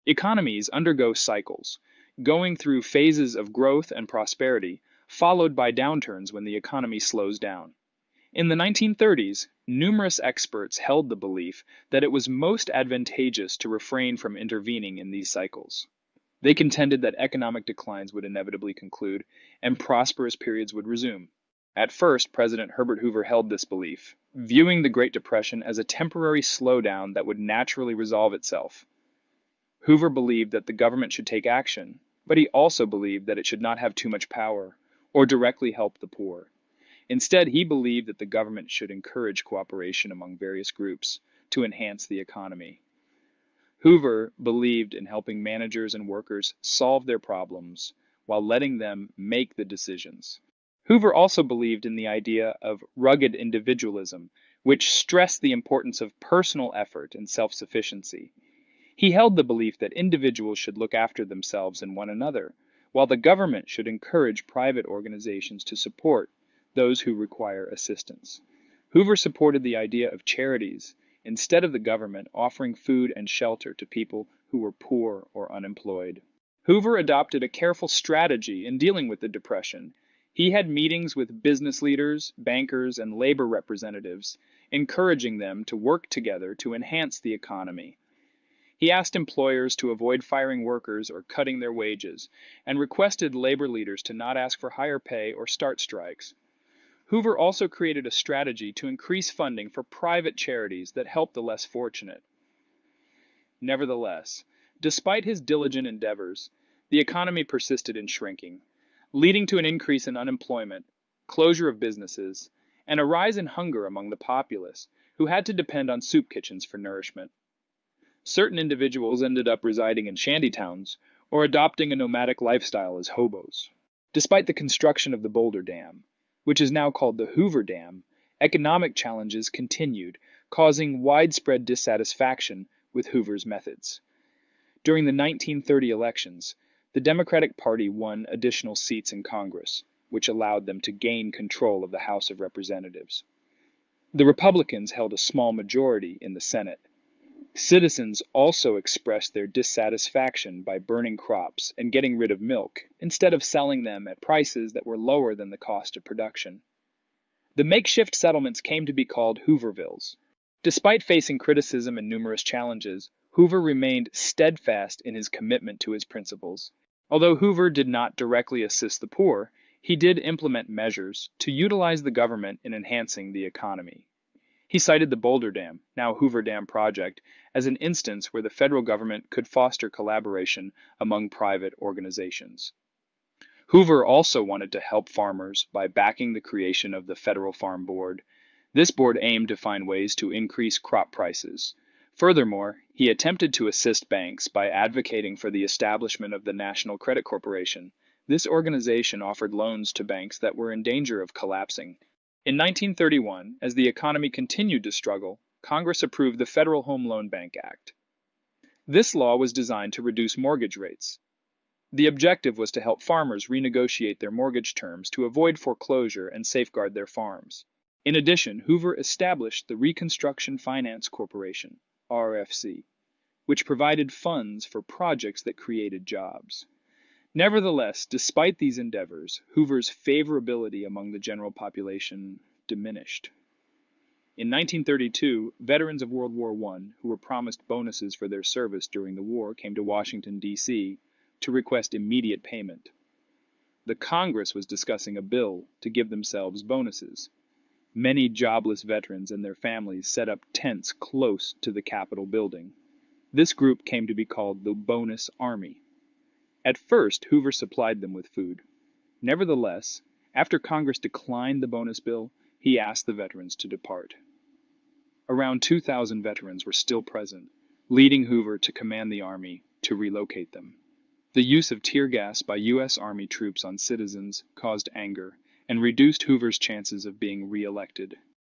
Economies undergo cycles, going through phases of growth and prosperity, followed by downturns when the economy slows down. In the 1930s, numerous experts held the belief that it was most advantageous to refrain from intervening in these cycles. They contended that economic declines would inevitably conclude and prosperous periods would resume. At first, President Herbert Hoover held this belief, viewing the Great Depression as a temporary slowdown that would naturally resolve itself. Hoover believed that the government should take action, but he also believed that it should not have too much power or directly help the poor. Instead, he believed that the government should encourage cooperation among various groups to enhance the economy. Hoover believed in helping managers and workers solve their problems while letting them make the decisions. Hoover also believed in the idea of rugged individualism, which stressed the importance of personal effort and self-sufficiency. He held the belief that individuals should look after themselves and one another, while the government should encourage private organizations to support those who require assistance. Hoover supported the idea of charities instead of the government offering food and shelter to people who were poor or unemployed. Hoover adopted a careful strategy in dealing with the Depression. He had meetings with business leaders, bankers, and labor representatives, encouraging them to work together to enhance the economy. He asked employers to avoid firing workers or cutting their wages, and requested labor leaders to not ask for higher pay or start strikes. Hoover also created a strategy to increase funding for private charities that helped the less fortunate. Nevertheless, despite his diligent endeavors, the economy persisted in shrinking, leading to an increase in unemployment, closure of businesses, and a rise in hunger among the populace, who had to depend on soup kitchens for nourishment. Certain individuals ended up residing in shantytowns or adopting a nomadic lifestyle as hobos. Despite the construction of the Boulder Dam, which is now called the Hoover Dam, economic challenges continued, causing widespread dissatisfaction with Hoover's methods. During the 1930 elections, the Democratic Party won additional seats in Congress, which allowed them to gain control of the House of Representatives. The Republicans held a small majority in the Senate. Citizens also expressed their dissatisfaction by burning crops and getting rid of milk, instead of selling them at prices that were lower than the cost of production. The makeshift settlements came to be called Hoovervilles. Despite facing criticism and numerous challenges, Hoover remained steadfast in his commitment to his principles. Although Hoover did not directly assist the poor, he did implement measures to utilize the government in enhancing the economy. He cited the Boulder Dam, now Hoover Dam Project, as an instance where the federal government could foster collaboration among private organizations. Hoover also wanted to help farmers by backing the creation of the Federal Farm Board. This board aimed to find ways to increase crop prices. Furthermore, he attempted to assist banks by advocating for the establishment of the National Credit Corporation. This organization offered loans to banks that were in danger of collapsing. In 1931, as the economy continued to struggle, Congress approved the Federal Home Loan Bank Act. This law was designed to reduce mortgage rates. The objective was to help farmers renegotiate their mortgage terms to avoid foreclosure and safeguard their farms. In addition, Hoover established the Reconstruction Finance Corporation, RFC, which provided funds for projects that created jobs. Nevertheless, despite these endeavors, Hoover's favorability among the general population diminished. In 1932, veterans of World War I who were promised bonuses for their service during the war came to Washington, D.C. to request immediate payment. The Congress was discussing a bill to give themselves bonuses. Many jobless veterans and their families set up tents close to the Capitol building. This group came to be called the Bonus Army. At first, Hoover supplied them with food. Nevertheless, after Congress declined the bonus bill, he asked the veterans to depart. Around 2,000 veterans were still present, leading Hoover to command the Army to relocate them. The use of tear gas by U.S. Army troops on citizens caused anger and reduced Hoover's chances of being re-elected.